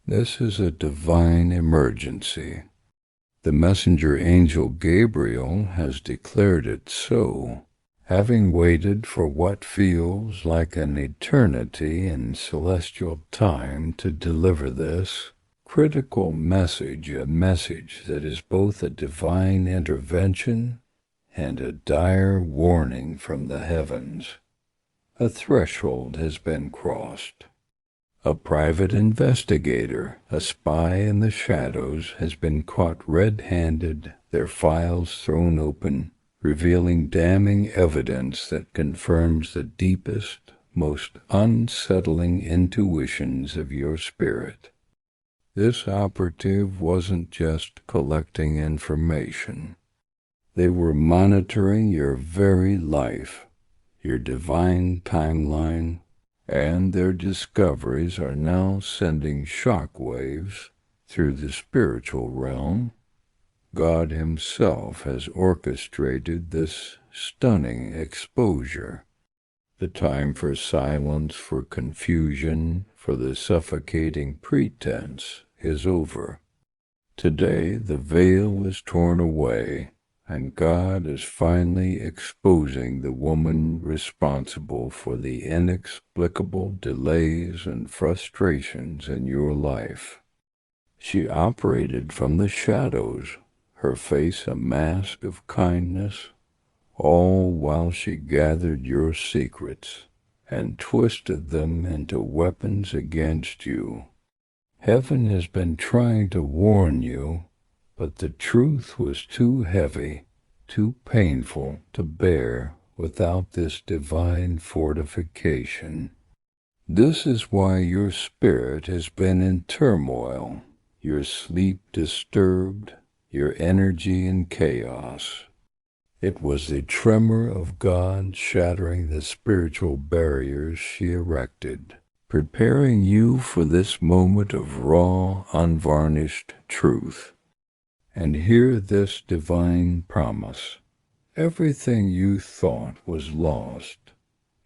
This is a divine emergency. The messenger angel Gabriel has declared it so, having waited for what feels like an eternity in celestial time to deliver this critical message, a message that is both a divine intervention and a dire warning from the heavens. A threshold has been crossed. A private investigator, a spy in the shadows, has been caught red-handed, their files thrown open, revealing damning evidence that confirms the deepest, most unsettling intuitions of your spirit. This operative wasn't just collecting information. They were monitoring your very life, your divine timeline, and their discoveries are now sending shock waves through the spiritual realm. God himself has orchestrated this stunning exposure. The time for silence, for confusion, for the suffocating pretense is over. Today the veil is torn away, and God is finally exposing the woman responsible for the inexplicable delays and frustrations in your life. She operated from the shadows, her face a mask of kindness, all while she gathered your secrets and twisted them into weapons against you. Heaven has been trying to warn you, but the truth was too heavy, too painful to bear without this divine fortification. This is why your spirit has been in turmoil, your sleep disturbed, your energy in chaos. It was the tremor of God shattering the spiritual barriers she erected, preparing you for this moment of raw, unvarnished truth. And hear this divine promise. Everything you thought was lost,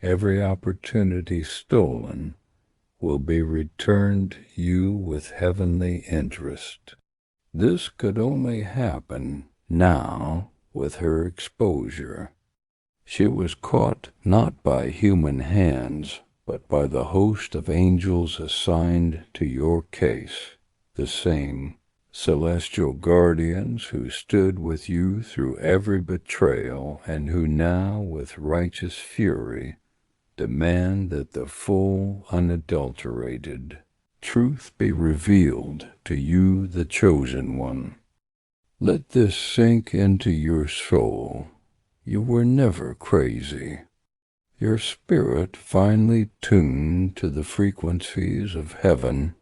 every opportunity stolen, will be returned you with heavenly interest. This could only happen now with her exposure. She was caught not by human hands, but by the host of angels assigned to your case, the same celestial guardians who stood with you through every betrayal and who now, with righteous fury, demand that the full, unadulterated truth be revealed to you, the chosen one. Let this sink into your soul. You were never crazy. Your spirit, finely tuned to the frequencies of heaven,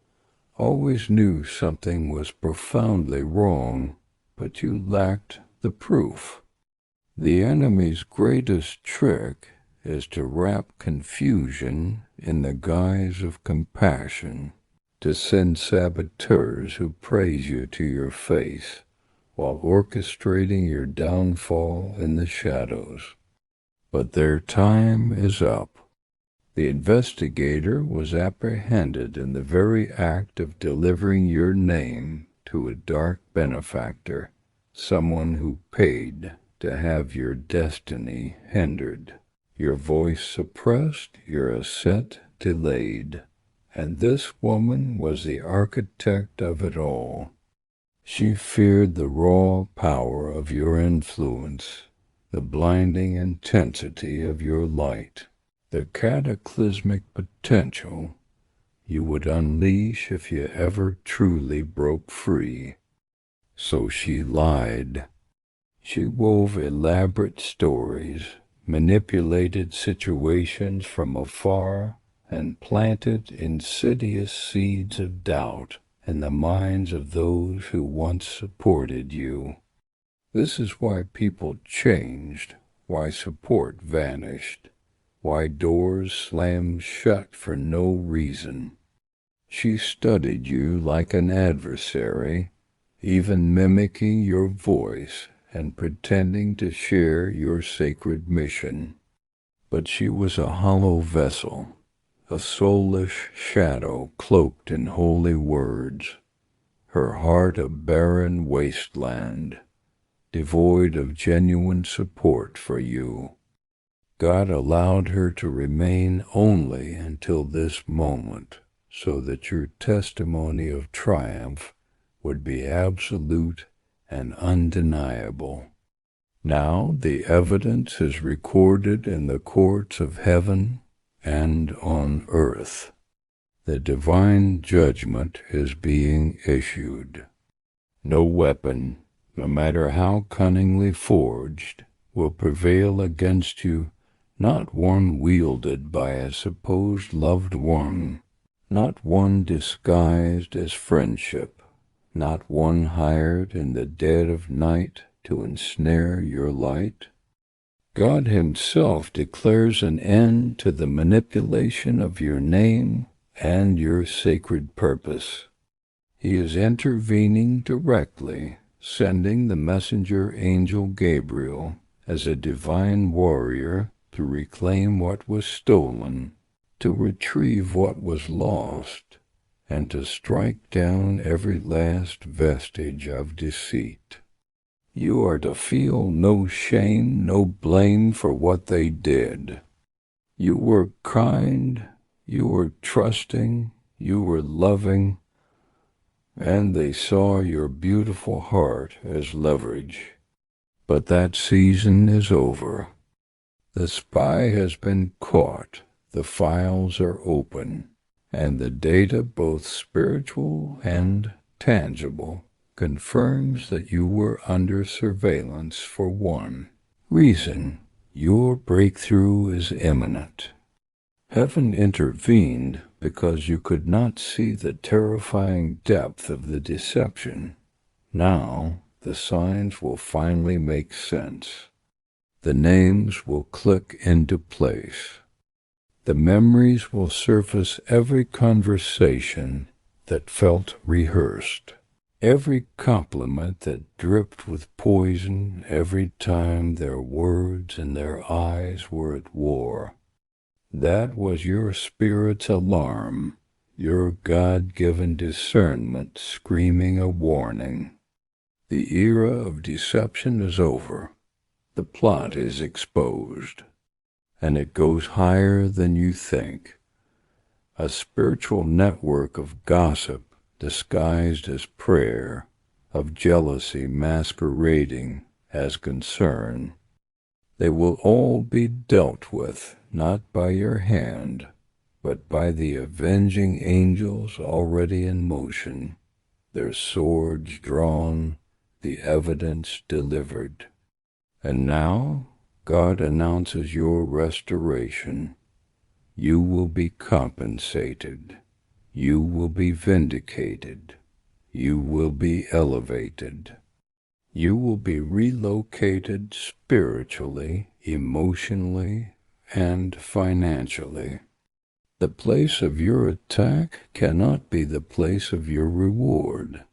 always knew something was profoundly wrong, but you lacked the proof. The enemy's greatest trick is to wrap confusion in the guise of compassion, to send saboteurs who praise you to your face, while orchestrating your downfall in the shadows. But their time is up. The investigator was apprehended in the very act of delivering your name to a dark benefactor, someone who paid to have your destiny hindered, your voice suppressed, your ascent delayed. And this woman was the architect of it all. She feared the raw power of your influence, the blinding intensity of your light, the cataclysmic potential you would unleash if you ever truly broke free. So she lied. She wove elaborate stories, manipulated situations from afar, and planted insidious seeds of doubt in the minds of those who once supported you. This is why people changed, why support vanished, why doors slammed shut for no reason. She studied you like an adversary, even mimicking your voice and pretending to share your sacred mission. But she was a hollow vessel, a soulless shadow cloaked in holy words, her heart a barren wasteland, devoid of genuine support for you. God allowed her to remain only until this moment, so that your testimony of triumph would be absolute and undeniable. Now the evidence is recorded in the courts of heaven and on earth. The divine judgment is being issued. No weapon, no matter how cunningly forged, will prevail against you, not one wielded by a supposed loved one, not one disguised as friendship, not one hired in the dead of night to ensnare your light. God himself declares an end to the manipulation of your name and your sacred purpose. He is intervening directly, sending the messenger angel Gabriel as a divine warrior to reclaim what was stolen, to retrieve what was lost, and to strike down every last vestige of deceit. You are to feel no shame, no blame for what they did. You were kind, you were trusting, you were loving, and they saw your beautiful heart as leverage. But that season is over. The spy has been caught, the files are open, and the data, both spiritual and tangible, confirms that you were under surveillance for one reason. Your breakthrough is imminent. Heaven intervened because you could not see the terrifying depth of the deception. Now the signs will finally make sense. The names will click into place. The memories will surface every conversation that felt rehearsed. Every compliment that dripped with poison every time their words and their eyes were at war. That was your spirit's alarm, your God-given discernment screaming a warning. The era of deception is over. The plot is exposed, and it goes higher than you think. A spiritual network of gossip disguised as prayer, of jealousy masquerading as concern. They will all be dealt with, not by your hand, but by the avenging angels already in motion, their swords drawn, the evidence delivered. And now God announces your restoration. You will be compensated. You will be vindicated. You will be elevated. You will be relocated spiritually, emotionally, and financially. The place of your attack cannot be the place of your reward.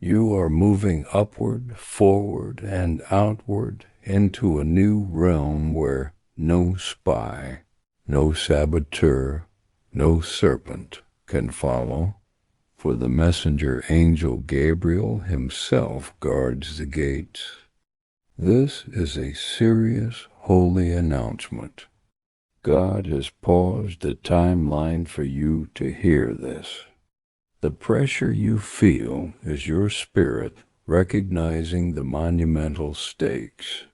You are moving upward, forward, and outward into a new realm where no spy, no saboteur, no serpent can follow, for the messenger angel Gabriel himself guards the gates. This is a serious, holy announcement. God has paused the timeline for you to hear this. The pressure you feel is your spirit recognizing the monumental stakes.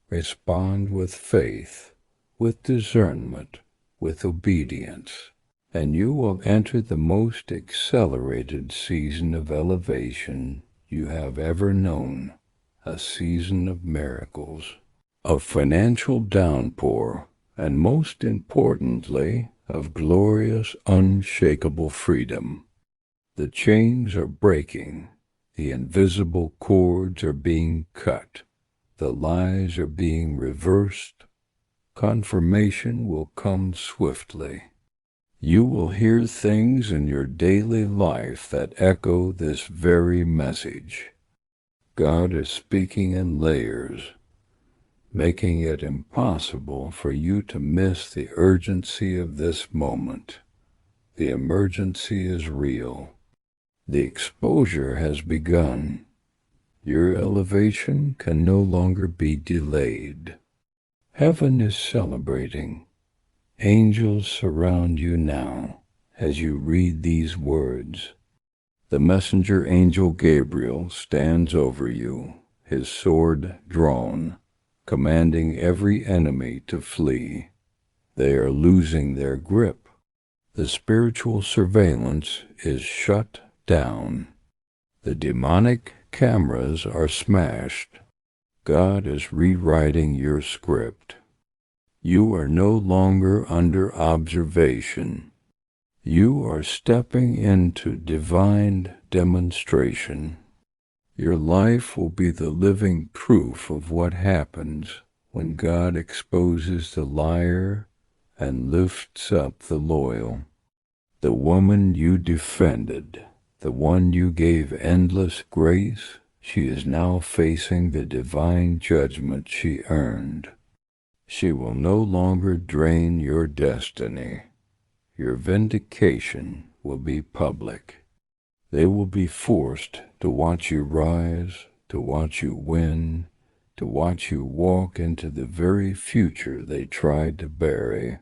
Respond with faith, with discernment, with obedience, and you will enter the most accelerated season of elevation you have ever known, a season of miracles, of financial downpour, and most importantly, of glorious, unshakable freedom. The chains are breaking, the invisible cords are being cut, the lies are being reversed. Confirmation will come swiftly. You will hear things in your daily life that echo this very message. God is speaking in layers. making it impossible for you to miss the urgency of this moment. The emergency is real. The exposure has begun. Your elevation can no longer be delayed. Heaven is celebrating. Angels surround you now as you read these words. The messenger angel Gabriel stands over you, his sword drawn, commanding every enemy to flee. They are losing their grip. The spiritual surveillance is shut down. The demonic cameras are smashed. God is rewriting your script. You are no longer under observation. You are stepping into divine demonstration. Your life will be the living proof of what happens when God exposes the liar and lifts up the loyal. The woman you defended, the one you gave endless grace, she is now facing the divine judgment she earned. She will no longer drain your destiny. Your vindication will be public. They will be forced to watch you rise, to watch you win, to watch you walk into the very future they tried to bury.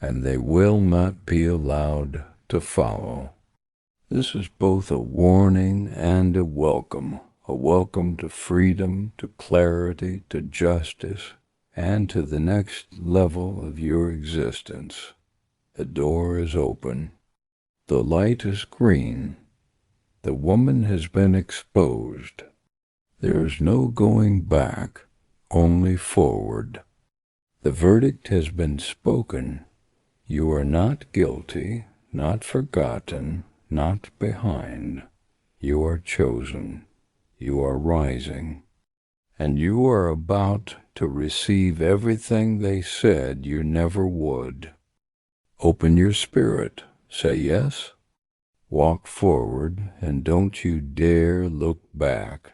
And they will not be allowed to follow. This is both a warning and a welcome to freedom, to clarity, to justice, and to the next level of your existence. The door is open. The light is green. The woman has been exposed. There is no going back, only forward. The verdict has been spoken. You are not guilty, not forgotten, not behind. You are chosen. You are rising. And you are about to receive everything they said you never would. Open your spirit. Say yes. Walk forward, and don't you dare look back.